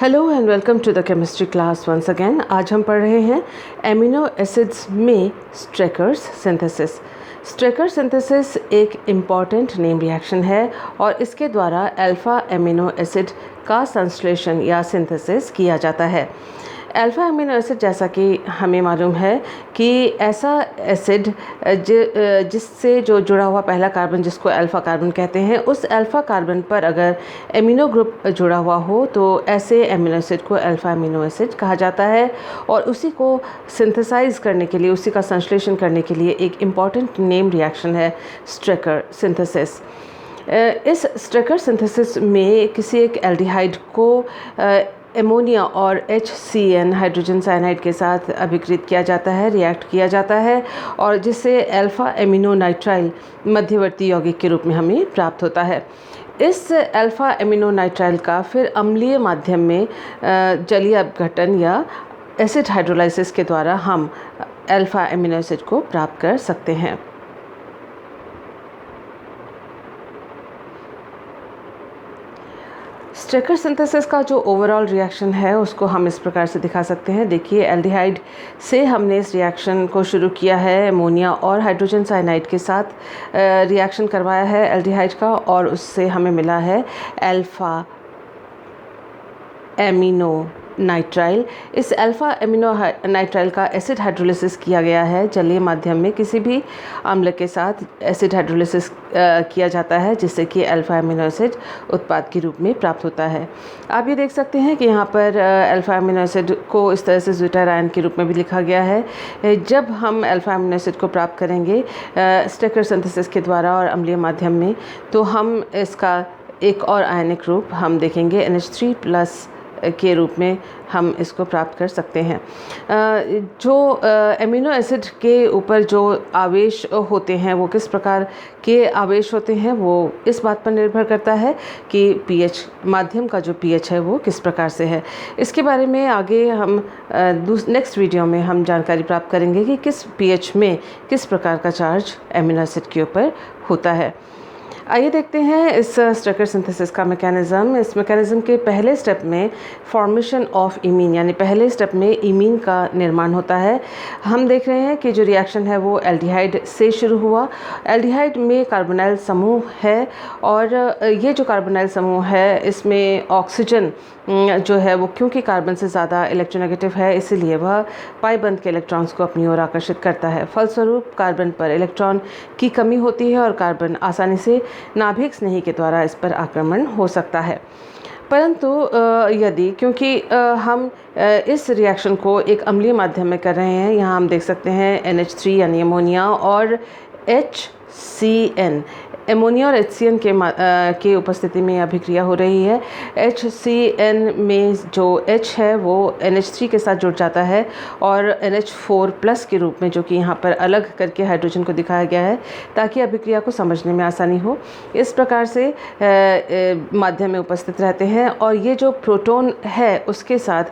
Hello and welcome to the chemistry class once again. आज हम पढ़ रहे हैं एमिनो एसिड्स में स्ट्रेकर्स सिंथेसिस। स्ट्रेकर सिंथेसिस एक इम्पॉर्टेंट नेम रिएक्शन है और इसके द्वारा अल्फ़ा एमिनो एसिड का संश्लेषण या सिंथेसिस किया जाता है। अल्फ़ा एमिनो एसिड, जैसा कि हमें मालूम है कि ऐसा एसिड जिससे जो जुड़ा हुआ पहला कार्बन, जिसको अल्फ़ा कार्बन कहते हैं, उस अल्फ़ा कार्बन पर अगर एमिनो ग्रुप जुड़ा हुआ हो तो ऐसे एमिनो एसिड को अल्फ़ा एमिनो एसिड कहा जाता है। और उसी को सिंथेसाइज करने के लिए, उसी का संश्लेषण करने के लिए एक इम्पॉर्टेंट नेम रिएक्शन है स्ट्रेकर सिंथेसिस। इस स्ट्रेकर सिंथेसिस में किसी एक एल्डिहाइड को एमोनिया और HCN हाइड्रोजन साइनाइड के साथ अभिक्रित किया जाता है, रिएक्ट किया जाता है, और जिससे अल्फ़ा एमिनो नाइट्राइल मध्यवर्ती यौगिक के रूप में हमें प्राप्त होता है। इस अल्फ़ा एमिनो नाइट्राइल का फिर अम्लीय माध्यम में जलीय अपघटन या एसिड हाइड्रोलाइसिस के द्वारा हम अल्फ़ा एमिनो एसिड को प्राप्त कर सकते हैं। स्ट्रेकर सिंथेसिस का जो ओवरऑल रिएक्शन है उसको हम इस प्रकार से दिखा सकते हैं। देखिए, एल्डिहाइड से हमने इस रिएक्शन को शुरू किया है, अमोनिया और हाइड्रोजन साइनाइड के साथ रिएक्शन करवाया है एल्डिहाइड का, और उससे हमें मिला है अल्फ़ा एमिनो नाइट्राइल। इस अल्फ़ा एमिनो नाइट्राइल का एसिड हाइड्रोलिसिस किया गया है जलीय माध्यम में, किसी भी अम्ल के साथ एसिड हाइड्रोलिसिस किया जाता है, जिससे कि अल्फ़ा एमिनो एसिड उत्पाद के रूप में प्राप्त होता है। आप ये देख सकते हैं कि यहाँ पर अल्फ़ा एमिनो एसिड को इस तरह से ज़्यूटाइल आयन के रूप में भी लिखा गया है। जब हम अल्फ़ा एमिनो एसिड को प्राप्त करेंगे स्ट्रेकर सिंथेसिस के द्वारा और अम्लीय माध्यम में, तो हम इसका एक और आयनिक रूप हम देखेंगे NH3+ के रूप में हम इसको प्राप्त कर सकते हैं। जो एमिनो एसिड के ऊपर जो आवेश होते हैं वो किस प्रकार के आवेश होते हैं, वो इस बात पर निर्भर करता है कि pH, माध्यम का जो pH है वो किस प्रकार से है। इसके बारे में आगे हम नेक्स्ट वीडियो में हम जानकारी प्राप्त करेंगे कि किस pH में किस प्रकार का चार्ज एमिनो एसिड के ऊपर होता है। आइए देखते हैं इस स्ट्रेकर सिंथेसिस का मैकेनिज़्म। इस मैकेनिज़्म के पहले स्टेप में फॉर्मेशन ऑफ इमीन, यानी पहले स्टेप में इमीन का निर्माण होता है। हम देख रहे हैं कि जो रिएक्शन है वो एल्डिहाइड से शुरू हुआ। एल्डिहाइड में कार्बोनाइल समूह है, और ये जो कार्बोनाइल समूह है इसमें ऑक्सीजन जो है वो, क्योंकि कार्बन से ज़्यादा इलेक्ट्रोनेगेटिव है, इसीलिए वह पाई बंध के इलेक्ट्रॉन्स को अपनी ओर आकर्षित करता है। फलस्वरूप कार्बन पर इलेक्ट्रॉन की कमी होती है और कार्बन आसानी से नाभिक स्नेही के द्वारा इस पर आक्रमण हो सकता है। परंतु यदि, क्योंकि हम इस रिएक्शन को एक अम्लीय माध्यम में कर रहे हैं, यहाँ हम देख सकते हैं NH3 यानी अमोनिया और HCN, एमोनिया और HCN के उपस्थिति में अभिक्रिया हो रही है। HCN में जो H है वो NH3 के साथ जुड़ जाता है और NH4+ के रूप में, जो कि यहाँ पर अलग करके हाइड्रोजन को दिखाया गया है ताकि अभिक्रिया को समझने में आसानी हो। इस प्रकार से माध्यम में उपस्थित रहते हैं, और ये जो प्रोटॉन है उसके साथ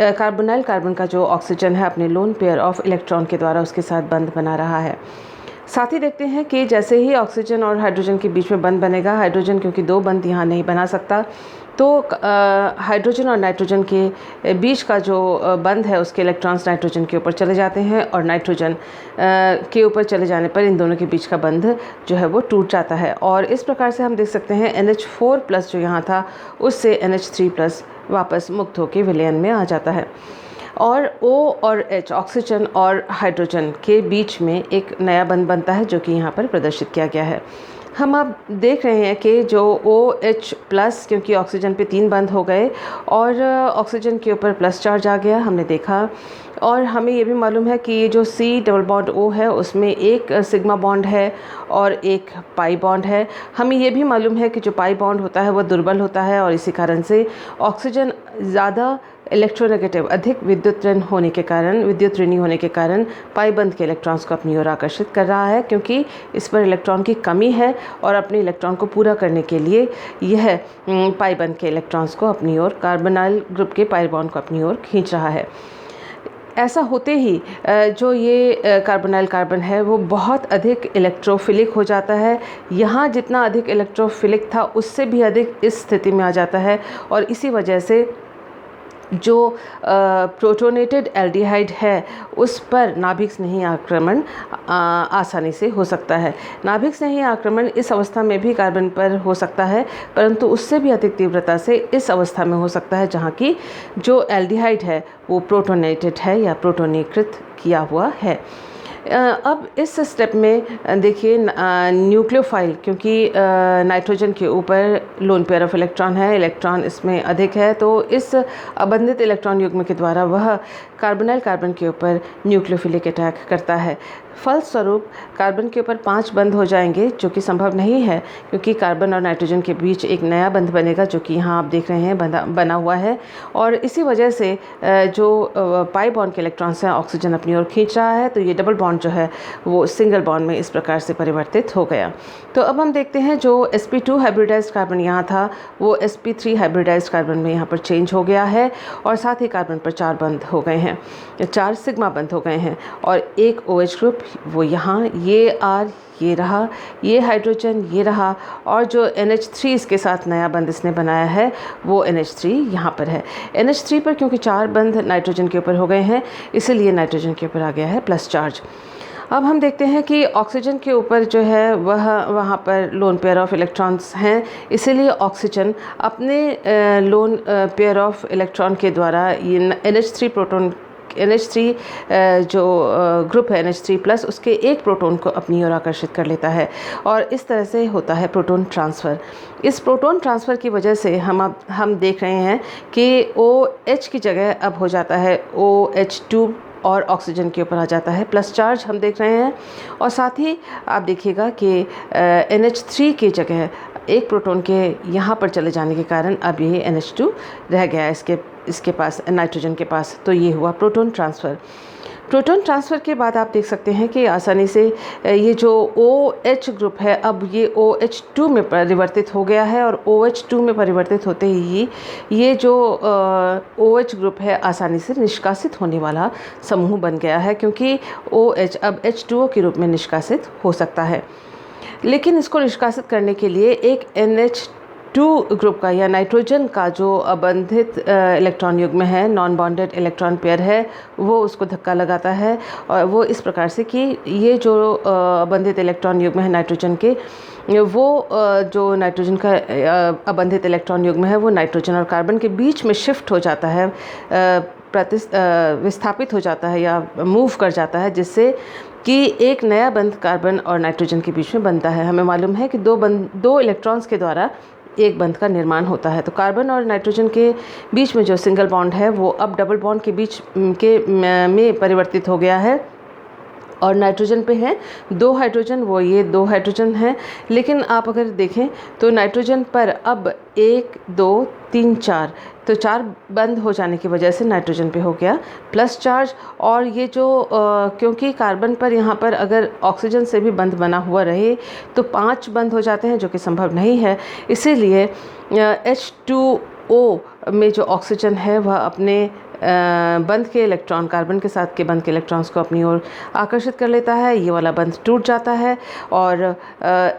कार्बोनाइल कार्बन का जो ऑक्सीजन है अपने लोन पेयर ऑफ इलेक्ट्रॉन के द्वारा उसके साथ बंध बना रहा है। साथ ही देखते हैं कि जैसे ही ऑक्सीजन और हाइड्रोजन के बीच में बंध बनेगा, हाइड्रोजन क्योंकि दो बंध यहाँ नहीं बना सकता, तो हाइड्रोजन और नाइट्रोजन के बीच का जो बंध है उसके इलेक्ट्रॉन्स नाइट्रोजन के ऊपर चले जाते हैं, और नाइट्रोजन के ऊपर चले जाने पर इन दोनों के बीच का बंध जो है वो टूट जाता है। और इस प्रकार से हम देख सकते हैं NH4+ जो यहाँ था उससे NH3+ वापस मुक्त होकर विलयन में आ जाता है, और O और H, ऑक्सीजन और हाइड्रोजन के बीच में एक नया बंध बनता है, जो कि यहाँ पर प्रदर्शित किया गया है। हम अब देख रहे हैं कि जो OH+, क्योंकि ऑक्सीजन पे 3 बंध हो गए और ऑक्सीजन के ऊपर प्लस चार्ज आ गया, हमने देखा। और हमें ये भी मालूम है कि जो C+O है उसमें एक सिग्मा बॉन्ड है और एक पाई बॉन्ड है। हमें ये भी मालूम है कि जो पाई बॉन्ड होता है वो दुर्बल होता है, और इसी कारण से ऑक्सीजन ज़्यादा इलेक्ट्रोनेगेटिव, अधिक विद्युत ऋणी होने के कारण पाई बंध के इलेक्ट्रॉन्स को अपनी ओर आकर्षित कर रहा है, क्योंकि इस पर इलेक्ट्रॉन की कमी है, और अपने इलेक्ट्रॉन को पूरा करने के लिए यह पाई बंध के इलेक्ट्रॉन्स को अपनी ओर, कार्बोनाइल ग्रुप के पाई बॉन्ड को अपनी ओर खींच रहा है। ऐसा होते ही जो ये कार्बोनाइल कार्बन है वो बहुत अधिक इलेक्ट्रोफिलिक हो जाता है। यहाँ जितना अधिक इलेक्ट्रोफिलिक था उससे भी अधिक इस स्थिति में आ जाता है, और इसी वजह से जो प्रोटोनेटेड एल्डिहाइड है उस पर नाभिक स्नेही आक्रमण आसानी से हो सकता है। नाभिक स्नेही आक्रमण इस अवस्था में भी कार्बन पर हो सकता है, परंतु उससे भी अधिक तीव्रता से इस अवस्था में हो सकता है जहाँ की जो एल्डिहाइड है वो प्रोटोनेटेड है या प्रोटोनीकृत किया हुआ है। अब इस स्टेप में देखिए न्यूक्लियोफाइल, क्योंकि नाइट्रोजन के ऊपर लोन पेयर ऑफ इलेक्ट्रॉन है, इलेक्ट्रॉन इसमें अधिक है, तो इस अबंधित इलेक्ट्रॉन युग्म के द्वारा वह कार्बोनाइल कार्बन के ऊपर न्यूक्लियोफिलिक अटैक करता है। फलस्वरूप कार्बन के ऊपर 5 बंध हो जाएंगे, जो कि संभव नहीं है क्योंकि कार्बन और नाइट्रोजन के बीच एक नया बंध बनेगा, जो कि यहाँ आप देख रहे हैं बना हुआ है। और इसी वजह से जो पाई बॉन्ड के इलेक्ट्रॉन्स हैं ऑक्सीजन अपनी ओर खींच रहा है, तो ये डबल बॉन्ड जो है वो सिंगल बॉन्ड में इस प्रकार से परिवर्तित हो गया। तो अब हम देखते हैं जो sp2 हाइब्रिडाइज्ड कार्बन यहाँ था वो sp3 हाइब्रिडाइज्ड कार्बन में यहाँ पर चेंज हो गया है, और साथ ही कार्बन पर 4 बंध हो गए हैं, 4 सिग्मा बंध हो गए हैं, और एक OH ग्रुप वो यहाँ, ये R ये रहा, ये हाइड्रोजन ये रहा, और जो NH3 इसके साथ नया बंध इसने बनाया है वो NH3 यहाँ पर है। NH3 पर क्योंकि 4 बंध नाइट्रोजन के ऊपर हो गए हैं, इसलिए नाइट्रोजन के ऊपर आ गया है प्लस चार्ज। अब हम देखते हैं कि ऑक्सीजन के ऊपर जो है वहाँ पर लोन पेयर ऑफ इलेक्ट्रॉन्स हैं, इसीलिए ऑक्सीजन अपने लोन पेयर ऑफ इलेक्ट्रॉन के द्वारा ये NH3 जो ग्रुप है NH3 प्लस, उसके एक प्रोटॉन को अपनी ओर आकर्षित कर लेता है, और इस तरह से होता है प्रोटॉन ट्रांसफ़र। इस प्रोटॉन ट्रांसफ़र की वजह से हम देख रहे हैं कि OH की जगह अब हो जाता है OH2 और ऑक्सीजन के ऊपर आ जाता है प्लस चार्ज, हम देख रहे हैं। और साथ ही आप देखिएगा कि NH3 की जगह एक प्रोटॉन के यहाँ पर चले जाने के कारण अब ये NH2 रह गया है इसके पास, नाइट्रोजन के पास। तो ये हुआ प्रोटॉन ट्रांसफ़र। प्रोटॉन ट्रांसफ़र के बाद आप देख सकते हैं कि आसानी से ये जो OH ग्रुप है अब ये OH2 में परिवर्तित हो गया है, और OH2 में परिवर्तित होते ही ये जो OH ग्रुप है आसानी से निष्कासित होने वाला समूह बन गया है, क्योंकि OH अब H2O के रूप में निष्कासित हो सकता है। लेकिन इसको निष्कासित करने के लिए एक NH2 ग्रुप का या नाइट्रोजन का जो अबंधित इलेक्ट्रॉन युग्म है, नॉन बॉन्डेड इलेक्ट्रॉन पेयर है, वो उसको धक्का लगाता है, और वो इस प्रकार से कि ये जो अबंधित इलेक्ट्रॉन युग्म है नाइट्रोजन के, वो जो नाइट्रोजन का अबंधित इलेक्ट्रॉन युग्म है वो नाइट्रोजन और कार्बन के बीच में शिफ्ट हो जाता है, विस्थापित हो जाता है या मूव कर जाता है, जिससे कि एक नया बंध कार्बन और नाइट्रोजन के बीच में बनता है। हमें मालूम है कि दो इलेक्ट्रॉन्स के द्वारा एक बंध का निर्माण होता है। तो कार्बन और नाइट्रोजन के बीच में जो सिंगल बॉन्ड है वो अब डबल बॉन्ड के बीच में परिवर्तित हो गया है, और नाइट्रोजन पे हैं 2 हाइड्रोजन, वो ये 2 हाइड्रोजन हैं। लेकिन आप अगर देखें तो नाइट्रोजन पर अब 1 2 3 4, तो 4 बंद हो जाने की वजह से नाइट्रोजन पे हो गया प्लस चार्ज। और ये जो क्योंकि कार्बन पर यहाँ पर अगर ऑक्सीजन से भी बंध बना हुआ रहे तो 5 बंद हो जाते हैं, जो कि संभव नहीं है। इसीलिए H2O में जो ऑक्सीजन है वह अपने बंध के इलेक्ट्रॉन, कार्बन के साथ के बंध के इलेक्ट्रॉन्स को अपनी ओर आकर्षित कर लेता है, ये वाला बंध टूट जाता है, और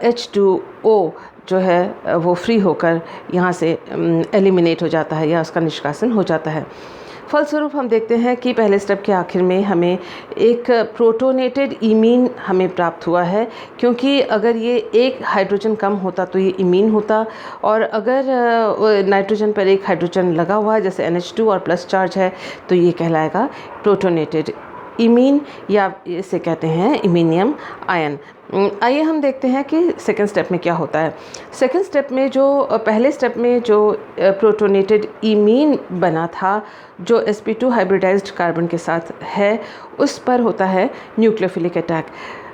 H2O जो है वो फ्री होकर यहाँ से एलिमिनेट हो जाता है या उसका निष्कासन हो जाता है। फलस्वरूप हम देखते हैं कि पहले स्टेप के आखिर में हमें एक प्रोटोनेटेड इमीन हमें प्राप्त हुआ है, क्योंकि अगर ये एक हाइड्रोजन कम होता तो ये इमीन होता, और अगर नाइट्रोजन पर एक हाइड्रोजन लगा हुआ है जैसे NH2 और प्लस चार्ज है तो ये कहलाएगा प्रोटोनेटेड इमीन, या इसे कहते हैं इमीनियम आयन। आइए हम देखते हैं कि सेकेंड स्टेप में क्या होता है। सेकेंड स्टेप में जो पहले स्टेप में जो प्रोटोनेटेड इमीन बना था जो sp2 हाइब्रिडाइज्ड कार्बन के साथ है, उस पर होता है न्यूक्लियोफिलिक अटैक।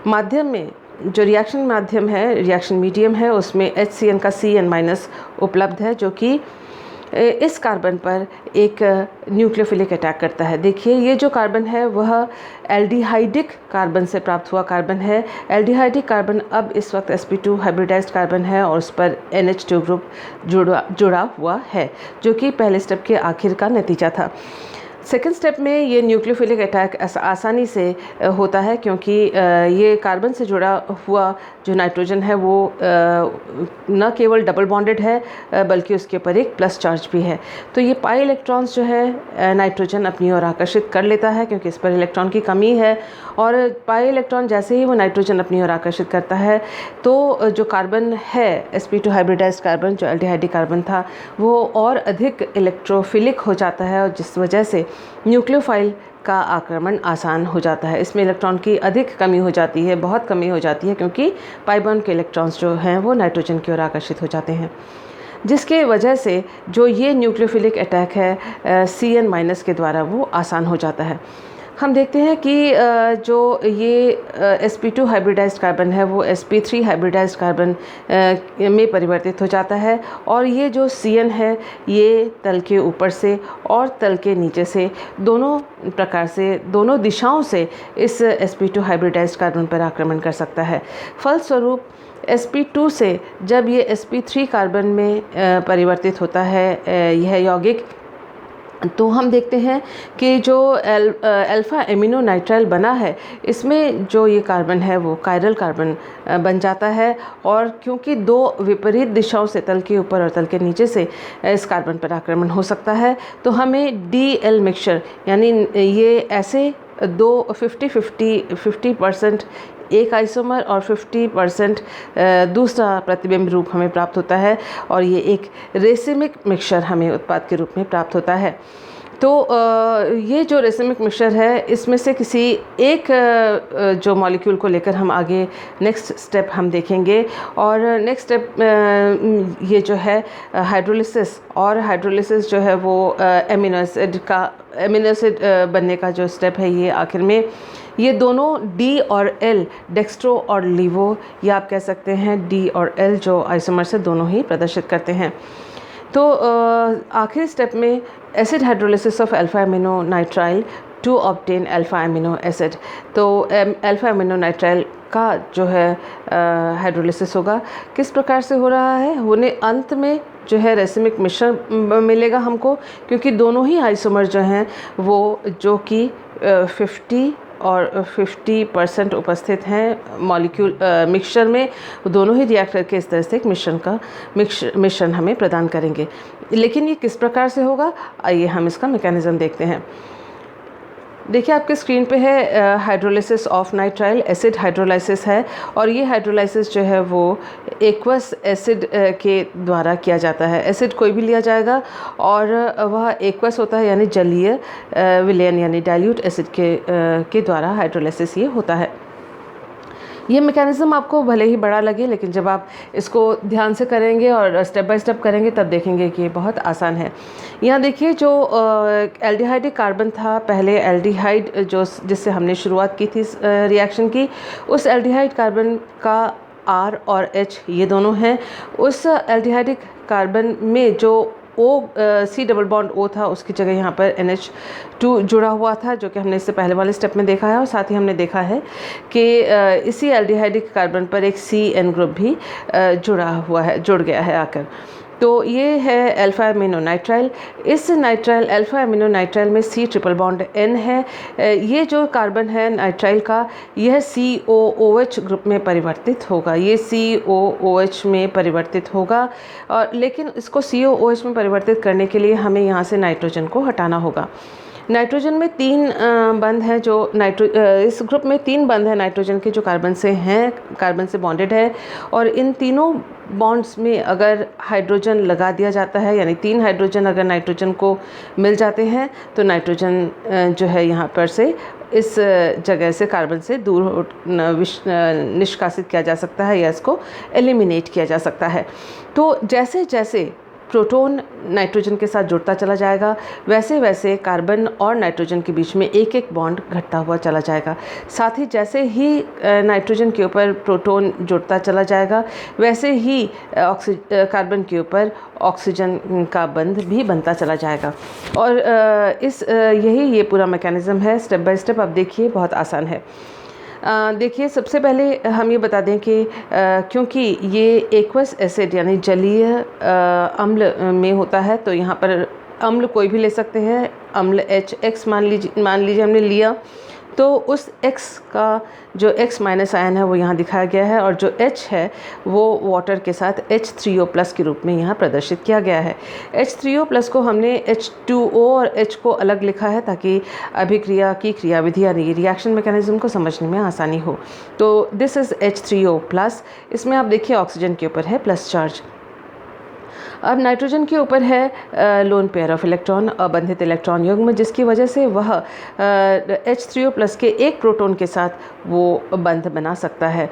माध्यम में जो रिएक्शन माध्यम है, रिएक्शन मीडियम है, उसमें HCN का CN- उपलब्ध है, जो कि इस कार्बन पर एक न्यूक्लियोफिलिक अटैक करता है। देखिए ये जो कार्बन है वह एल्डिहाइडिक कार्बन से प्राप्त हुआ कार्बन है। एल्डिहाइडिक कार्बन अब इस वक्त sp2 हाइब्रिडाइज्ड कार्बन है और उस पर NH2 ग्रुप जुड़ा हुआ है, जो कि पहले स्टेप के आखिर का नतीजा था। सेकेंड स्टेप में ये न्यूक्लियोफिलिक अटैक आसानी से होता है, क्योंकि ये कार्बन से जुड़ा हुआ जो नाइट्रोजन है वो न केवल डबल बॉन्डेड है बल्कि उसके ऊपर एक प्लस चार्ज भी है। तो ये पाई इलेक्ट्रॉन्स जो है नाइट्रोजन अपनी ओर आकर्षित कर लेता है, क्योंकि इस पर इलेक्ट्रॉन की कमी है। और पाई इलेक्ट्रॉन जैसे ही वो नाइट्रोजन अपनी ओर आकर्षित करता है तो जो कार्बन है sp2 हाइब्रिडाइज्ड कार्बन, जो एल्डिहाइड कार्बन था, वो और अधिक इलेक्ट्रोफिलिक हो जाता है और जिस वजह से न्यूक्लियोफाइल का आक्रमण आसान हो जाता है। इसमें इलेक्ट्रॉन की अधिक कमी हो जाती है, बहुत कमी हो जाती है, क्योंकि पाई बॉन्ड के इलेक्ट्रॉन्स जो हैं वो नाइट्रोजन की ओर आकर्षित हो जाते हैं, जिसके वजह से जो ये न्यूक्लियोफिलिक अटैक है Cn- के द्वारा वो आसान हो जाता है। हम देखते हैं कि जो ये sp2 हाइब्रिडाइज्ड कार्बन है वो sp3 हाइब्रिडाइज्ड कार्बन में परिवर्तित हो जाता है, और ये जो Cn है ये तल के ऊपर से और तल के नीचे से दोनों प्रकार से, दोनों दिशाओं से इस sp2 हाइब्रिडाइज्ड कार्बन पर आक्रमण कर सकता है। फलस्वरूप sp2 से जब ये sp3 कार्बन में परिवर्तित होता है यह यौगिक, तो हम देखते हैं कि जो अल्फ़ा एमिनो नाइट्राइल बना है इसमें जो ये कार्बन है वो कायरल कार्बन बन जाता है। और क्योंकि दो विपरीत दिशाओं से, तल के ऊपर और तल के नीचे से इस कार्बन पर आक्रमण हो सकता है, तो हमें DL मिक्सचर, यानी ये ऐसे दो 50% एक आइसोमर और 50% दूसरा प्रतिबिंब रूप हमें प्राप्त होता है, और ये एक रेसिमिक मिक्सचर हमें उत्पाद के रूप में प्राप्त होता है। तो ये जो रेसिमिक मिक्सचर है इसमें से किसी एक जो मॉलिक्यूल को लेकर हम आगे नेक्स्ट स्टेप हम देखेंगे। और नेक्स्ट स्टेप ये जो है हाइड्रोलिसिस, और हाइड्रोलिसिस जो है वो एमिनो एसिड बनने का जो स्टेप है, ये आखिर में ये दोनों D और L, डेक्स्ट्रो और लीवो, या आप कह सकते हैं D और L जो आइसोमर से दोनों ही प्रदर्शित करते हैं। तो आखिरी स्टेप में acid hydrolysis of alpha amino nitrile to obtain alpha amino acid. तो अल्फा एमिनो नाइट्राइल का जो है हाइड्रोलिसिस होगा। किस प्रकार से हो रहा है? होने अंत में जो है रेसिमिक मिश्रण मिलेगा हमको, क्योंकि दोनों ही आइसोमर जो हैं वो जो कि 50 और 50% उपस्थित हैं मॉलिक्यूल मिक्सचर में, दोनों ही रिएक्ट करके इस तरह से एक मिश्रण हमें प्रदान करेंगे। लेकिन ये किस प्रकार से होगा, आइए हम इसका मैकेनिज़्म देखते हैं। देखिए आपके स्क्रीन पे है hydrolysis of nitrile, acid hydrolysis है, और ये हाइड्रोलाइसिस जो है वो एक्वस एसिड के द्वारा किया जाता है। एसिड कोई भी लिया जाएगा और वह एक्वस होता है, यानी जलीय विलयन, यानी डाइल्यूट एसिड के द्वारा हाइड्रोलाइसिस ये होता है। ये मैकेनिज़्म आपको भले ही बड़ा लगे, लेकिन जब आप इसको ध्यान से करेंगे और स्टेप बाय स्टेप करेंगे तब देखेंगे कि ये बहुत आसान है। यहाँ देखिए जो एल्डिहाइडिक कार्बन था, पहले एल्डिहाइड जो जिससे हमने शुरुआत की थी रिएक्शन की, उस एल्डिहाइड कार्बन का R और H ये दोनों हैं। उस एल्डिहाइडिक कार्बन में जो C डबल बॉन्ड O था, उसकी जगह यहाँ पर NH2 जुड़ा हुआ था, जो कि हमने इससे पहले वाले स्टेप में देखा है। और साथ ही हमने देखा है कि इसी एल्डिहाइडिक कार्बन पर एक CN ग्रुप भी जुड़ गया है आकर। तो ये है अल्फा एमिनो नाइट्राइल। इस नाइट्राइल अल्फा एमिनो नाइट्राइल में C ट्रिपल बॉन्ड N है। ये जो कार्बन है नाइट्राइल का, यह COOH ग्रुप में परिवर्तित होगा, ये COOH में परिवर्तित होगा। और लेकिन इसको COOH में परिवर्तित करने के लिए हमें यहाँ से नाइट्रोजन को हटाना होगा। नाइट्रोजन में 3 बंध हैं, जो इस ग्रुप में 3 बंध हैं नाइट्रोजन के, जो कार्बन से बॉन्डेड है। और इन तीनों बॉन्ड्स में अगर हाइड्रोजन लगा दिया जाता है, यानी 3 हाइड्रोजन अगर नाइट्रोजन को मिल जाते हैं, तो नाइट्रोजन जो है यहाँ पर से इस जगह से कार्बन से दूर निष्कासित किया जा सकता है, या इसको एलिमिनेट किया जा सकता है। तो जैसे जैसे प्रोटॉन नाइट्रोजन के साथ जुड़ता चला जाएगा, वैसे वैसे कार्बन और नाइट्रोजन के बीच में एक एक बॉन्ड घटता हुआ चला जाएगा। साथ ही जैसे ही नाइट्रोजन के ऊपर प्रोटॉन जुड़ता चला जाएगा, वैसे ही कार्बन के ऊपर ऑक्सीजन का बंध भी बनता चला जाएगा। और ये पूरा मैकेनिज़्म है। स्टेप बाय स्टेप आप देखिए, बहुत आसान है। देखिए सबसे पहले हम ये बता दें कि क्योंकि ये एक्वस एसिड यानी जलीय अम्ल में होता है, तो यहाँ पर अम्ल कोई भी ले सकते हैं, अम्ल HX मान लीजिए हमने लिया, तो उस X का जो X माइनस आयन है वो यहाँ दिखाया गया है, और जो H है वो वाटर के साथ H3O+ के रूप में यहाँ प्रदर्शित किया गया है। H3O+ को हमने H2O और H को अलग लिखा है ताकि अभिक्रिया की क्रियाविधि यानी रिएक्शन मैकेनिज्म को समझने में आसानी हो। तो दिस इज़ H3O+। इसमें आप देखिए ऑक्सीजन के ऊपर है प्लस चार्ज। अब नाइट्रोजन के ऊपर है लोन पेयर ऑफ इलेक्ट्रॉन, अबंधित इलेक्ट्रॉन युग्म, जिसकी वजह से वह H3O+ के एक प्रोटॉन के साथ वो बंध बना सकता है,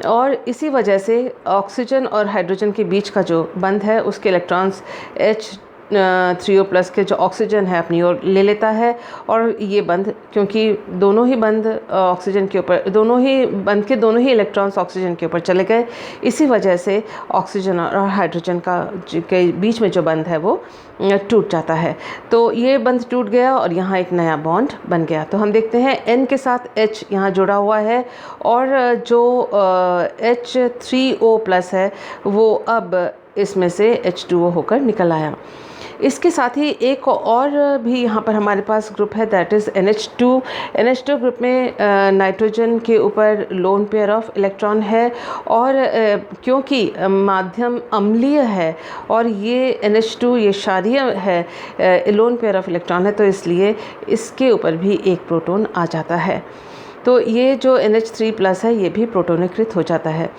और इसी वजह से ऑक्सीजन और हाइड्रोजन के बीच का जो बंध है उसके इलेक्ट्रॉन्स H3O+ के जो ऑक्सीजन है अपनी ओर ले लेता है, और ये बंध, क्योंकि दोनों ही बंध ऑक्सीजन के ऊपर, दोनों ही इलेक्ट्रॉन्स ऑक्सीजन के ऊपर चले गए, इसी वजह से ऑक्सीजन और हाइड्रोजन के बीच में जो बंध है वो टूट जाता है। तो ये बंध टूट गया और यहाँ एक नया बॉन्ड बन गया। तो हम देखते हैं N के साथ H यहाँ जुड़ा हुआ है, और जो H3O+ है वो अब इसमें से H2O होकर निकल आया। इसके साथ ही एक और भी यहाँ पर हमारे पास ग्रुप है, that is NH2। NH2 group में नाइट्रोजन के ऊपर लोन पेयर ऑफ इलेक्ट्रॉन है, और क्योंकि माध्यम अम्लीय है और ये NH2 ये क्षारीय है, लोन पेयर ऑफ इलेक्ट्रॉन है, तो इसलिए इसके ऊपर भी एक प्रोटॉन आ जाता है। तो ये जो NH3+ है ये भी प्रोटोनीकृत हो जाता है।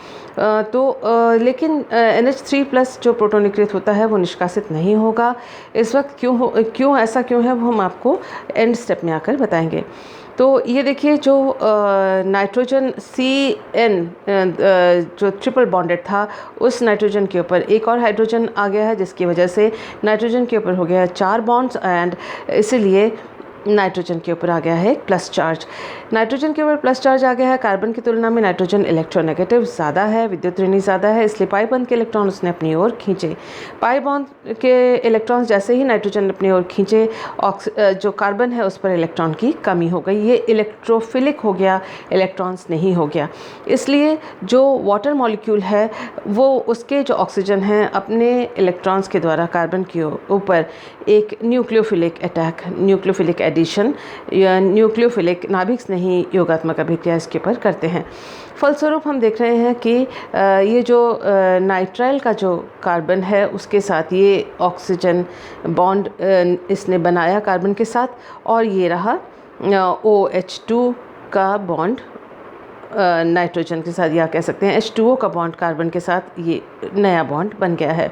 लेकिन NH3+ जो प्रोटोनीकृत होता है वो निष्कासित नहीं होगा। इस वक्त क्यों ऐसा है वो हम आपको एंड स्टेप में आकर बताएंगे। तो ये देखिए जो नाइट्रोजन CN जो ट्रिपल बॉन्डेड था, उस नाइट्रोजन के ऊपर एक और हाइड्रोजन आ गया है, जिसकी वजह से नाइट्रोजन के ऊपर हो गया है 4 बॉन्ड्स, एंड इसीलिए नाइट्रोजन के ऊपर आ गया है प्लस चार्ज। नाइट्रोजन के ऊपर प्लस चार्ज आ गया है। कार्बन की तुलना में नाइट्रोजन इलेक्ट्रोनेगेटिव ज़्यादा है, विद्युत ऋणी ज़्यादा है, इसलिए पाई बॉन्ड के इलेक्ट्रॉन उसने अपनी ओर खींचे। पाई बॉन्ड के इलेक्ट्रॉन्स जैसे ही नाइट्रोजन अपनी ओर खींचे, जो कार्बन है उस पर इलेक्ट्रॉन की कमी हो गई, ये इलेक्ट्रोफिलिक हो गया, इलेक्ट्रॉन्स नहीं हो गया। इसलिए जो वाटर मॉलिक्यूल है वो उसके जो ऑक्सीजन हैं अपने इलेक्ट्रॉन्स के द्वारा कार्बन के ऊपर एक न्यूक्लियोफिलिक अटैक, न्यूक्लियोफिलिक एडिशन या न्यूक्लियोफिलिक नाभिक नहीं योगात्मक अभिक्रिया इसके ऊपर करते हैं। फलस्वरूप हम देख रहे हैं कि ये जो नाइट्राइल का जो कार्बन है उसके साथ ये ऑक्सीजन बॉन्ड इसने बनाया कार्बन के साथ, और ये रहा OH2 का बॉन्ड नाइट्रोजन के साथ, या कह सकते हैं H2O का बॉन्ड कार्बन के साथ, ये नया बॉन्ड बन गया है।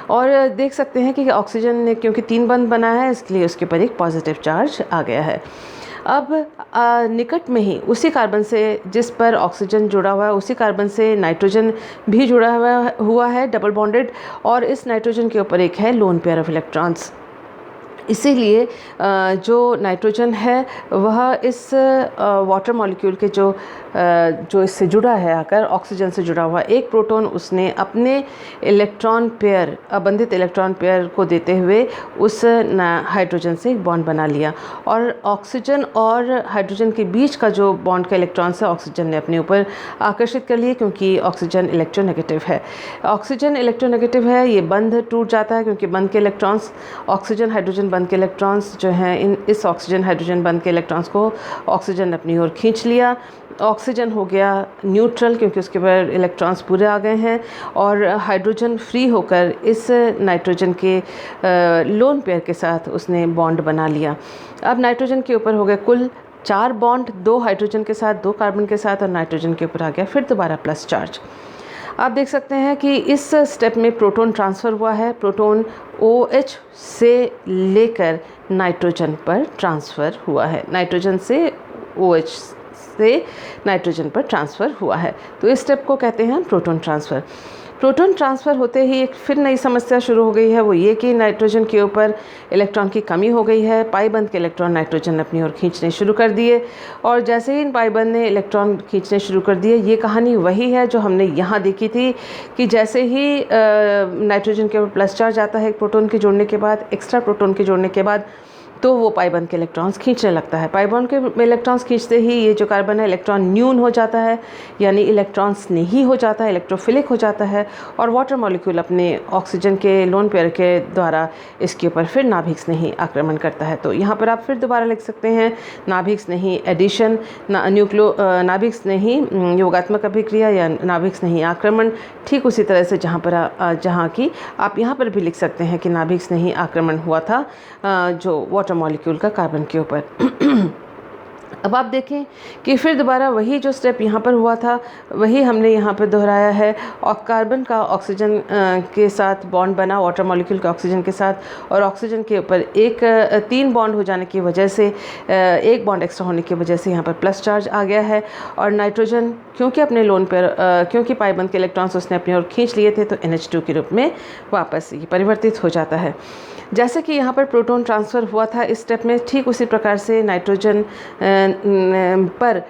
और देख सकते हैं कि ऑक्सीजन ने क्योंकि 3 बंध बनाया है इसलिए उसके पर एक पॉजिटिव चार्ज आ गया है। अब निकट में ही उसी कार्बन से जिस पर ऑक्सीजन जुड़ा हुआ है उसी कार्बन से नाइट्रोजन भी जुड़ा हुआ है डबल बॉन्डेड, और इस नाइट्रोजन के ऊपर एक है लोन पेयर ऑफ इलेक्ट्रॉन्स। इसीलिए जो नाइट्रोजन है वह इस वाटर मॉलिक्यूल के जो इससे जुड़ा है आकर ऑक्सीजन से जुड़ा हुआ एक प्रोटॉन उसने अपने इलेक्ट्रॉन पेयर, अबंधित इलेक्ट्रॉन पेयर को देते हुए उस हाइड्रोजन से एक बॉन्ड बना लिया, और ऑक्सीजन और हाइड्रोजन के बीच का जो बॉन्ड का इलेक्ट्रॉन्स है ऑक्सीजन ने अपने ऊपर आकर्षित कर लिए, क्योंकि ऑक्सीजन इलेक्ट्रोनेगेटिव है। ऑक्सीजन इलेक्ट्रोनेगेटिव है, ये बंध टूट जाता है क्योंकि बंध के इलेक्ट्रॉन्स, ऑक्सीजन हाइड्रोजन बंध के इलेक्ट्रॉन्स जो हैं, इस ऑक्सीजन हाइड्रोजन बंध के इलेक्ट्रॉन्स को ऑक्सीजन अपनी ओर खींच लिया। ऑक्सीजन हो गया न्यूट्रल क्योंकि उसके पर इलेक्ट्रॉन्स पूरे आ गए हैं, और हाइड्रोजन फ्री होकर इस नाइट्रोजन के लोन पेयर के साथ उसने बॉन्ड बना लिया। अब नाइट्रोजन के ऊपर हो गए कुल 4 बॉन्ड, 2 हाइड्रोजन के साथ, 2 कार्बन के साथ, और नाइट्रोजन के ऊपर आ गया फिर दोबारा प्लस चार्ज। आप देख सकते हैं कि इस स्टेप में प्रोटॉन ट्रांसफ़र हुआ है। प्रोटॉन OH से लेकर नाइट्रोजन पर ट्रांसफ़र हुआ है, नाइट्रोजन से OH से नाइट्रोजन पर ट्रांसफ़र हुआ है। तो इस स्टेप को कहते हैं प्रोटॉन ट्रांसफ़र। प्रोटॉन ट्रांसफ़र होते ही एक फिर नई समस्या शुरू हो गई है, वो ये कि नाइट्रोजन के ऊपर इलेक्ट्रॉन की कमी हो गई है। पाई बंध के इलेक्ट्रॉन नाइट्रोजन अपनी ओर खींचने शुरू कर दिए, और जैसे ही इन पाई बंध ने इलेक्ट्रॉन खींचने शुरू कर दिए, ये कहानी वही है जो हमने यहाँ देखी थी कि जैसे ही नाइट्रोजन के ऊपर प्लस चार्ज आता है एक प्रोटॉन के जोड़ने के बाद, एक्स्ट्रा प्रोटॉन के जोड़ने के बाद, तो वो पाई बॉन्ड के इलेक्ट्रॉन्स खींचने लगता है। पाई बॉन्ड के इलेक्ट्रॉन्स खींचते ही ये जो कार्बन है इलेक्ट्रॉन न्यून हो जाता है, यानी इलेक्ट्रॉन स्नेही हो जाता है, इलेक्ट्रोफिलिक हो जाता है, और वाटर मॉलिक्यूल अपने ऑक्सीजन के लोन पेयर के द्वारा इसके ऊपर फिर नाभिक स्नेही आक्रमण करता है। तो यहाँ पर आप फिर दोबारा लिख सकते हैं नाभिक स्नेही एडिशन, नाभिक स्नेही योगात्मक अभिक्रिया या नाभिक स्नेही आक्रमण। ठीक उसी तरह से जहाँ की आप यहाँ पर भी लिख सकते हैं कि नाभिक स्नेही आक्रमण हुआ था जो वाटर मॉलिक्यूल का कार्बन के ऊपर। अब आप देखें कि फिर दोबारा वही जो स्टेप यहाँ पर हुआ था वही हमने यहाँ पर दोहराया है, और कार्बन का ऑक्सीजन के साथ बॉन्ड बना, वाटर मॉलिक्यूल का ऑक्सीजन के साथ, और ऑक्सीजन के ऊपर 3 बॉन्ड हो जाने की वजह से, 1 बॉन्ड एक्स्ट्रा होने की वजह से यहाँ पर प्लस चार्ज आ गया है। और नाइट्रोजन क्योंकि अपने लोन पर क्योंकि पाई बॉन्ड के इलेक्ट्रॉन्स उसने अपनी ओर खींच लिए थे, तो NH2 के रूप में वापस ये परिवर्तित हो जाता है। जैसे कि यहाँ पर प्रोटॉन ट्रांसफ़र हुआ था इस स्टेप में, ठीक उसी प्रकार से नाइट्रोजन पर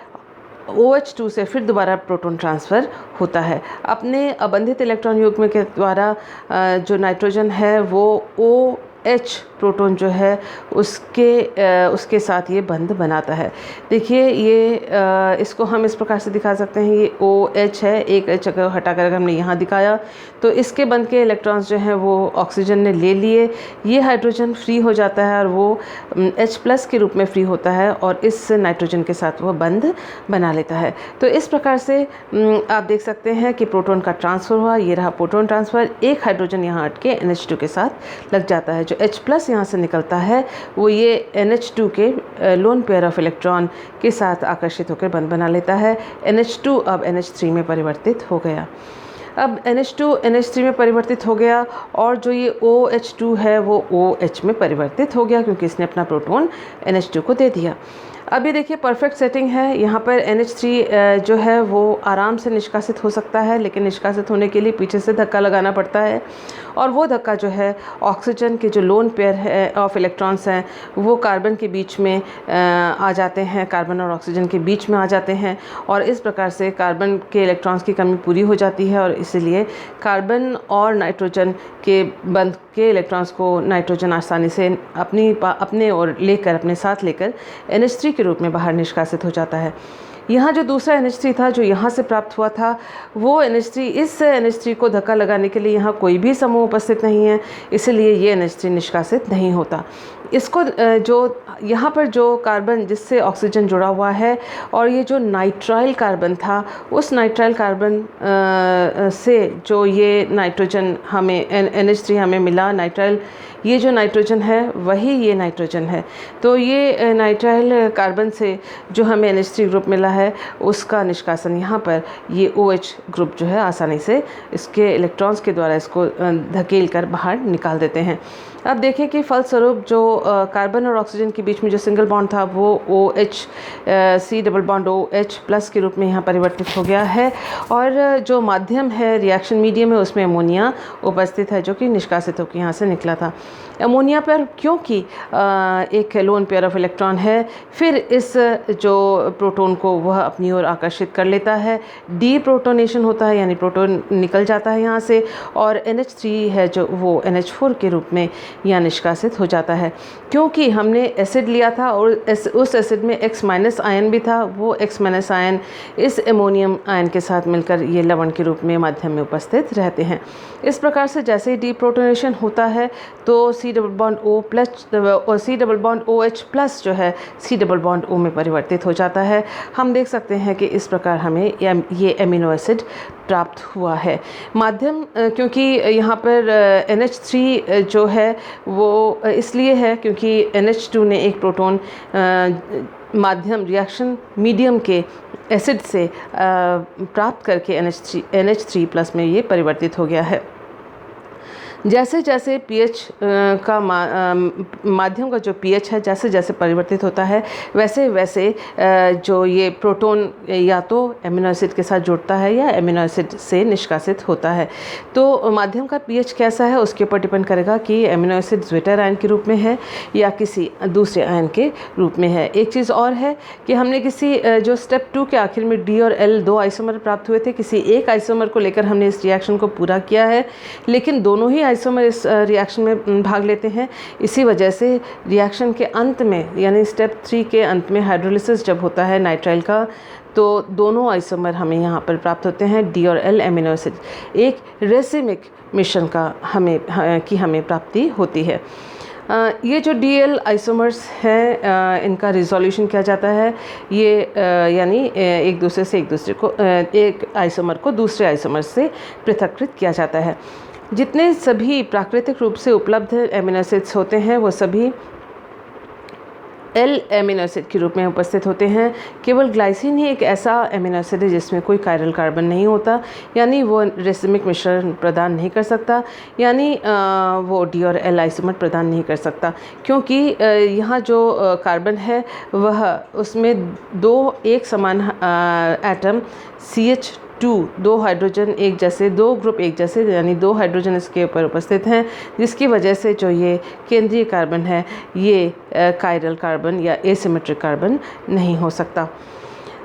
OH2 से फिर दोबारा प्रोटॉन ट्रांसफ़र होता है। अपने अबंधित इलेक्ट्रॉन युग्म के द्वारा जो नाइट्रोजन है वो OH प्रोटॉन जो है उसके साथ ये बंध बनाता है। देखिए ये इसको हम इस प्रकार से दिखा सकते हैं, ये OH है, एक H अगर हटाकर हमने यहाँ दिखाया तो इसके बंध के इलेक्ट्रॉन्स जो हैं वो ऑक्सीजन ने ले लिए, ये हाइड्रोजन फ्री हो जाता है और वो H+ के रूप में फ्री होता है और इस नाइट्रोजन के साथ वो बंध बना लेता है। तो इस प्रकार से आप देख सकते हैं कि प्रोटॉन का ट्रांसफ़र हुआ, ये रहा प्रोटॉन ट्रांसफ़र, एक हाइड्रोजन यहाँ हट के NH2 के साथ लग जाता है। जो H+ यहाँ से निकलता है वो ये NH2 के लोन पेयर ऑफ इलेक्ट्रॉन के साथ आकर्षित होकर बंध बना लेता है। NH2 अब NH3 में परिवर्तित हो गया। अब NH2 NH3 में परिवर्तित हो गया और जो ये OH2 है वो OH में परिवर्तित हो गया क्योंकि इसने अपना प्रोटॉन NH2 को दे दिया। अब ये देखिए परफेक्ट सेटिंग है। यहाँ पर NH3 जो है वो आराम से निष्कासित हो सकता है, लेकिन निष्कासित होने के लिए पीछे से धक्का लगाना पड़ता है और वो धक्का जो है ऑक्सीजन के जो लोन पेयर है ऑफ इलेक्ट्रॉन्स हैं वो कार्बन के बीच में आ जाते हैं, कार्बन और ऑक्सीजन के बीच में आ जाते हैं और इस प्रकार से कार्बन के इलेक्ट्रॉन्स की कमी पूरी हो जाती है और इसीलिए कार्बन और नाइट्रोजन के बंध के इलेक्ट्रॉन्स को नाइट्रोजन आसानी से अपने ओर लेकर, अपने साथ लेकर NH3 के रूप में बाहर निष्कासित हो जाता है। यहाँ जो दूसरा NH3 था जो यहाँ से प्राप्त हुआ था वो NH3, इस NH3 को धक्का लगाने के लिए यहाँ कोई भी समूह उपस्थित नहीं है, इसलिए ये NH3 निष्कासित नहीं होता। इसको जो यहाँ पर जो कार्बन जिससे ऑक्सीजन जुड़ा हुआ है और ये जो नाइट्राइल कार्बन था उस नाइट्राइल कार्बन से जो ये नाइट्रोजन हमें NH3 हमें मिला, नाइट्राइल ये जो नाइट्रोजन है वही ये नाइट्रोजन है। तो ये नाइट्राइल कार्बन से जो हमें NH3 ग्रुप मिला है उसका निष्कासन यहाँ पर ये OH ग्रुप जो है आसानी से इसके इलेक्ट्रॉन्स के द्वारा इसको धकेल कर बाहर निकाल देते हैं। अब देखें कि फलस्वरूप जो कार्बन और ऑक्सीजन के बीच में जो सिंगल बॉन्ड था वो OH C double bond OH+ के रूप में यहाँ परिवर्तित हो गया है और जो माध्यम है, रिएक्शन मीडियम है, उसमें अमोनिया उपस्थित है जो कि निष्कासित होकर यहाँ से निकला था। अमोनिया पर क्योंकि एक लोन पेयर ऑफ इलेक्ट्रॉन है, फिर इस जो प्रोटॉन को वह अपनी ओर आकर्षित कर लेता है, डीप्रोटोनेशन होता है यानी प्रोटॉन निकल जाता है यहाँ से और NH3 है जो वो NH4 के रूप में यहाँ निष्कासित हो जाता है। क्योंकि हमने एसिड लिया था और उस एसिड में X- आयन भी था, वो X- आयन इस एमोनियम आयन के साथ मिलकर ये लवण के रूप में माध्यम में उपस्थित रहते हैं। इस प्रकार से जैसे ही डीप्रोटोनेशन होता है तो C डबल बॉन्ड OH+ जो है C डबल बॉन्ड O में परिवर्तित हो जाता है। हम देख सकते हैं कि इस प्रकार हमें ये एमिनो एसिड प्राप्त हुआ है। माध्यम क्योंकि यहाँ पर NH3 जो है वो इसलिए है क्योंकि NH2 ने एक प्रोटॉन माध्यम रिएक्शन मीडियम के एसिड से प्राप्त करके NH3+ में ये परिवर्तित हो गया है। जैसे जैसे pH का माध्यम का जो pH है जैसे जैसे परिवर्तित होता है वैसे वैसे जो ये प्रोटॉन या तो एमिनो एसिड के साथ जुड़ता है या एमिनो एसिड से निष्कासित होता है। तो माध्यम का pH कैसा है उसके ऊपर डिपेंड करेगा कि एमिनो एसिड ज्वेटर आयन के रूप में है या किसी दूसरे आयन के रूप में है। एक चीज़ और है कि हमने किसी जो स्टेप 2 के आखिर में D और L 2 आइसोमर प्राप्त हुए थे, किसी एक आइसोमर को लेकर हमने इस रिएक्शन को पूरा किया है, लेकिन दोनों ही आइसोमर इस रिएक्शन में भाग लेते हैं। इसी वजह से रिएक्शन के अंत में यानी स्टेप 3 के अंत में हाइड्रोलिसिस जब होता है नाइट्राइल का, तो दोनों आइसोमर हमें यहाँ पर प्राप्त होते हैं, डी और एल एमिनो एसिड। एक रेसिमिक मिश्रण का हमें प्राप्ति होती है। ये जो DL आइसोमर्स हैं इनका रिजोल्यूशन किया जाता है, ये यानी एक आइसोमर को दूसरे आइसोमर से पृथक्कृत किया जाता है। जितने सभी प्राकृतिक रूप से उपलब्ध एमिनो एसिड्स होते हैं वो सभी एल एमिनो एसिड के रूप में उपस्थित होते हैं। केवल ग्लाइसिन ही एक ऐसा एमिनो एसिड है जिसमें कोई कायरल कार्बन नहीं होता, यानी वो रेसिमिक मिश्रण प्रदान नहीं कर सकता, यानी वो डी और एल आइसोमर प्रदान नहीं कर सकता, क्योंकि यहाँ जो कार्बन है वह उसमें एक समान एटम CH2 दो हाइड्रोजन एक जैसे, दो ग्रुप एक जैसे, यानी दो हाइड्रोजन इसके ऊपर उपस्थित हैं, जिसकी वजह से जो ये केंद्रीय कार्बन है ये कायरल कार्बन या एसिमेट्रिक कार्बन नहीं हो सकता।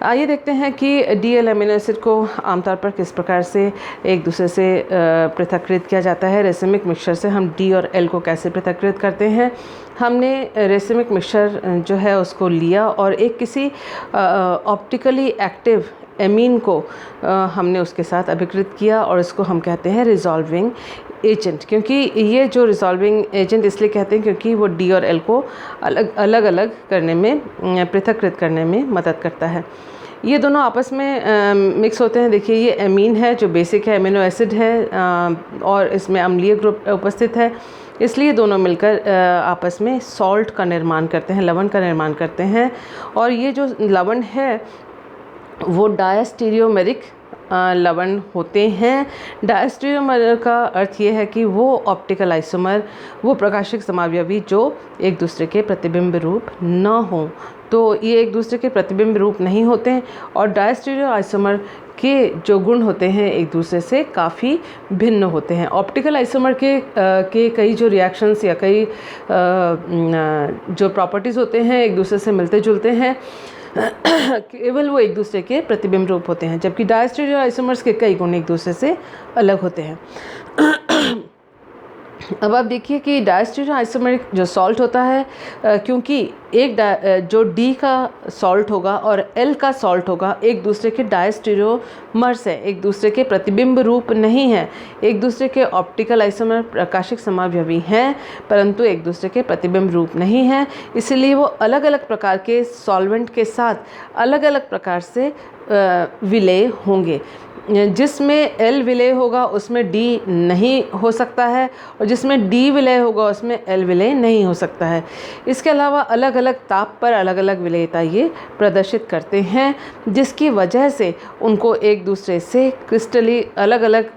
आइए देखते हैं कि DL एमिनो एसिड को आमतौर पर किस प्रकार से एक दूसरे से पृथक्कृत किया जाता है। रेसिमिक मिक्सचर से हम D और L को कैसे पृथक्कृत करते हैं। हमने रेसिमिक मिक्सचर जो है उसको लिया और एक किसी ऑप्टिकली एक्टिव एमीन को हमने उसके साथ अभिकृत किया और इसको हम कहते हैं रिजॉल्विंग एजेंट। क्योंकि ये जो रिजॉल्विंग एजेंट इसलिए कहते हैं क्योंकि वो D और L को अलग अलग करने में, पृथक्कृत करने में मदद करता है। ये दोनों आपस में मिक्स होते हैं। देखिए ये एमीन है जो बेसिक है, एमिनो एसिड है और इसमें अम्लीय ग्रुप उपस्थित है, इसलिए दोनों मिलकर आपस में सॉल्ट का निर्माण करते हैं, लवण का निर्माण करते हैं। और ये जो लवण है वो डायस्टीरियोमेरिक लवण होते हैं। डायस्टीरियोमेर का अर्थ ये है कि वो ऑप्टिकल आइसोमर, वो प्रकाशिक समावयवी जो एक दूसरे के प्रतिबिंब रूप न हो, तो ये एक दूसरे के प्रतिबिंब रूप नहीं होते हैं और डायस्टीरियो आइसोमर के जो गुण होते हैं एक दूसरे से काफ़ी भिन्न होते हैं। ऑप्टिकल आइसोमर के कई जो रिएक्शंस या कई जो प्रॉपर्टीज़ होते हैं एक दूसरे से मिलते जुलते हैं, केवल वो एक दूसरे के प्रतिबिंब रूप होते हैं, जबकि डायस्टीरियो आइसोमर्स के कई गुण एक दूसरे से अलग होते हैं। अब आप देखिए कि डायस्टीरियो आइसोमरिक जो सॉल्ट होता है, क्योंकि जो D का सॉल्ट होगा और L का सॉल्ट होगा एक दूसरे के डायस्टीरियोमर्स है, एक दूसरे के प्रतिबिंब रूप नहीं है, एक दूसरे के ऑप्टिकल आइसोमर प्रकाशिक समावयवी हैं परंतु एक दूसरे के प्रतिबिंब रूप नहीं हैं। इसलिए वो अलग अलग प्रकार के सॉल्वेंट के साथ अलग अलग प्रकार से विलय होंगे। जिसमें L विलय होगा उसमें D नहीं हो सकता है और जिसमें D विलय होगा उसमें L विलय नहीं हो सकता है। इसके अलावा अलग अलग ताप पर अलग अलग विलयता ये प्रदर्शित करते हैं, जिसकी वजह से उनको एक दूसरे से क्रिस्टली अलग अलग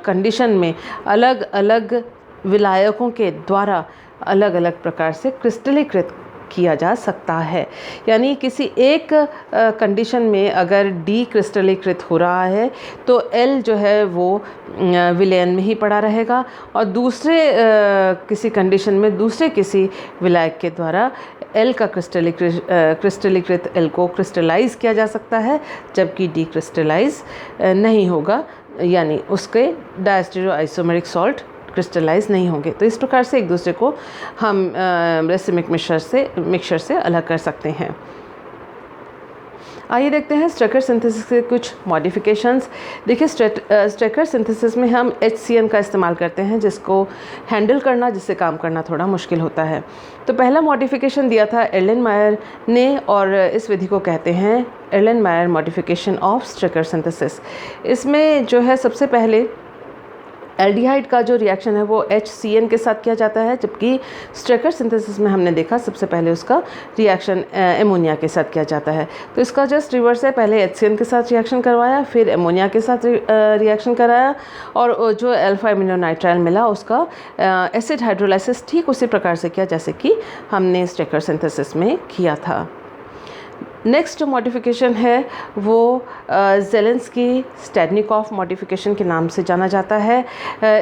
कंडीशन में अलग अलग विलायकों के द्वारा अलग अलग प्रकार से क्रिस्टलीकृत किया जा सकता है। यानी किसी एक कंडीशन में अगर D क्रिस्टलीकृत हो रहा है तो L जो है वो विलयन में ही पड़ा रहेगा और दूसरे किसी कंडीशन में दूसरे किसी विलायक के द्वारा L का क्रिस्टलीकृत L को क्रिस्टलाइज किया जा सकता है, जबकि D क्रिस्टलाइज नहीं होगा, यानी उसके डायस्टीरियो आइसोमेरिक सॉल्ट क्रिस्टलाइज नहीं होंगे। तो इस प्रकार से एक दूसरे को हम रेसिमिक मिक्सचर से अलग कर सकते हैं। आइए देखते हैं स्ट्रेकर सिंथेसिस के कुछ मॉडिफिकेशंस। देखिए स्ट्रेकर सिंथेसिस में हम HCN का इस्तेमाल करते हैं, जिसको हैंडल करना, जिससे काम करना थोड़ा मुश्किल होता है। तो पहला मॉडिफिकेशन दिया था एर्लेनमायर ने और इस विधि को कहते हैं एर्लेनमायर मॉडिफिकेशन ऑफ स्ट्रेकर सिंथेसिस। इसमें जो है सबसे पहले एल्डिहाइड का जो रिएक्शन है वो HCN के साथ किया जाता है, जबकि स्ट्रेकर सिंथेसिस में हमने देखा सबसे पहले उसका रिएक्शन एमोनिया के साथ किया जाता है। तो इसका जस्ट रिवर्स है, पहले HCN के साथ रिएक्शन करवाया, फिर एमोनिया के साथ रिएक्शन कराया और जो अल्फा एमिनो नाइट्राइल मिला उसका एसिड हाइड्रोलाइसिस ठीक उसी प्रकार से किया जैसे कि हमने स्ट्रेकर सिंथेसिस में किया था। नेक्स्ट जो मॉडिफिकेशन है वो ज़ेलेंस्की स्टेडनिकॉफ मॉडिफिकेशन के नाम से जाना जाता है।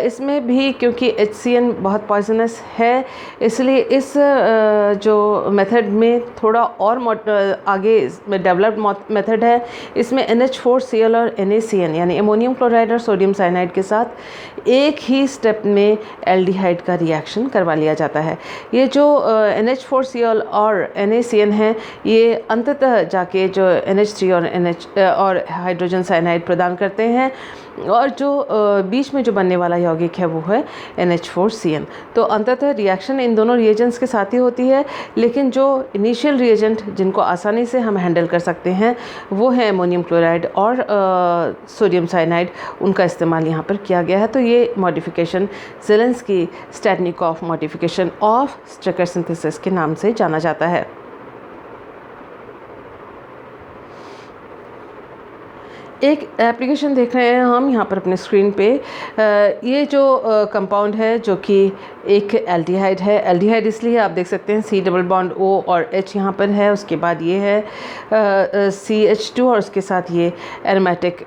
इसमें भी क्योंकि HCN बहुत पॉइजनस है, इसलिए इस जो मेथड में थोड़ा और आगे डेवलप्ड मेथड है। इसमें NH4Cl और NaCN यानी अमोनियम क्लोराइड और सोडियम साइनाइड के साथ एक ही स्टेप में एल्डिहाइड का रिएक्शन करवा लिया जाता है। ये जो NH4Cl और NaCN है, ये अंततः जाके जो NH3 और हाइड्रोजन साइनाइड प्रदान करते हैं, और जो बीच में जो बनने वाला यौगिक है वो है NH4CN। तो अंततः रिएक्शन इन दोनों रिएजेंट्स के साथ ही होती है, लेकिन जो इनिशियल रिएजेंट जिनको आसानी से हम हैंडल कर सकते हैं वो है अमोनियम क्लोराइड और सोडियम साइनाइड, उनका इस्तेमाल यहाँ पर किया गया है। तो ये modification Zelinsky Stadnikoff modification of Strecker synthesis के नाम से जाना जाता है। एक एप्लीकेशन देख रहे हैं हम यहाँ पर अपने स्क्रीन पे। ये जो कंपाउंड है जो कि एक एल्डिहाइड है। एल्डिहाइड इसलिए आप देख सकते हैं C डबल बॉन्ड O और H यहाँ पर है, उसके बाद ये है CH2 और उसके साथ ये एरोमेटिक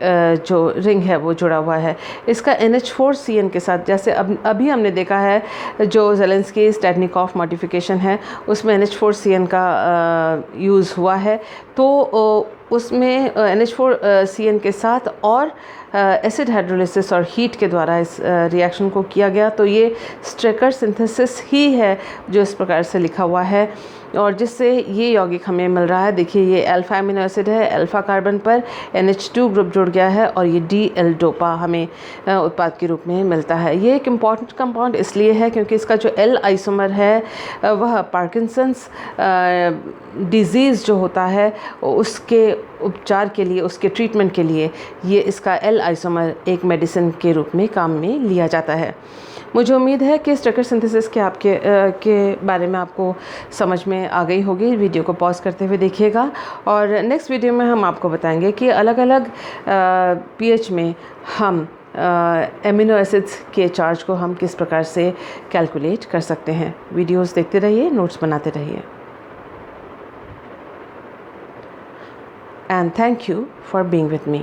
जो रिंग है वो जुड़ा हुआ है। इसका NH4CN के साथ, जैसे अभी हमने देखा है जो ज़ेलेंस्की स्टेडनिकॉफ मॉडिफिकेशन है उसमें NH4CN का यूज़ हुआ है, तो उसमें NH4CN के साथ और एसिड हाइड्रोलिसिस और हीट के द्वारा इस रिएक्शन को किया गया। तो ये स्ट्रेकर सिंथेसिस ही है जो इस प्रकार से लिखा हुआ है, और जिससे ये यौगिक हमें मिल रहा है। देखिए ये अल्फा एमिनो एसिड है, अल्फा कार्बन पर NH2 ग्रुप जुड़ गया है और ये DL डोपा हमें उत्पाद के रूप में मिलता है। ये एक इम्पॉर्टेंट कंपाउंड इसलिए है क्योंकि इसका जो L आइसोमर है वह पार्किंसंस डिजीज़ जो होता है उसके उपचार के लिए, उसके ट्रीटमेंट के लिए ये इसका L आइसोमर एक मेडिसिन के रूप में काम में लिया जाता है। मुझे उम्मीद है कि स्ट्रेकर सिंथेसिस के बारे में आपको समझ में आ गई होगी। वीडियो को पॉज करते हुए देखिएगा, और नेक्स्ट वीडियो में हम आपको बताएंगे कि अलग अलग pH में हम एमिनो एसिड्स के चार्ज को हम किस प्रकार से कैलकुलेट कर सकते हैं। वीडियोस देखते रहिए, नोट्स बनाते रहिए। And thank you for being with me.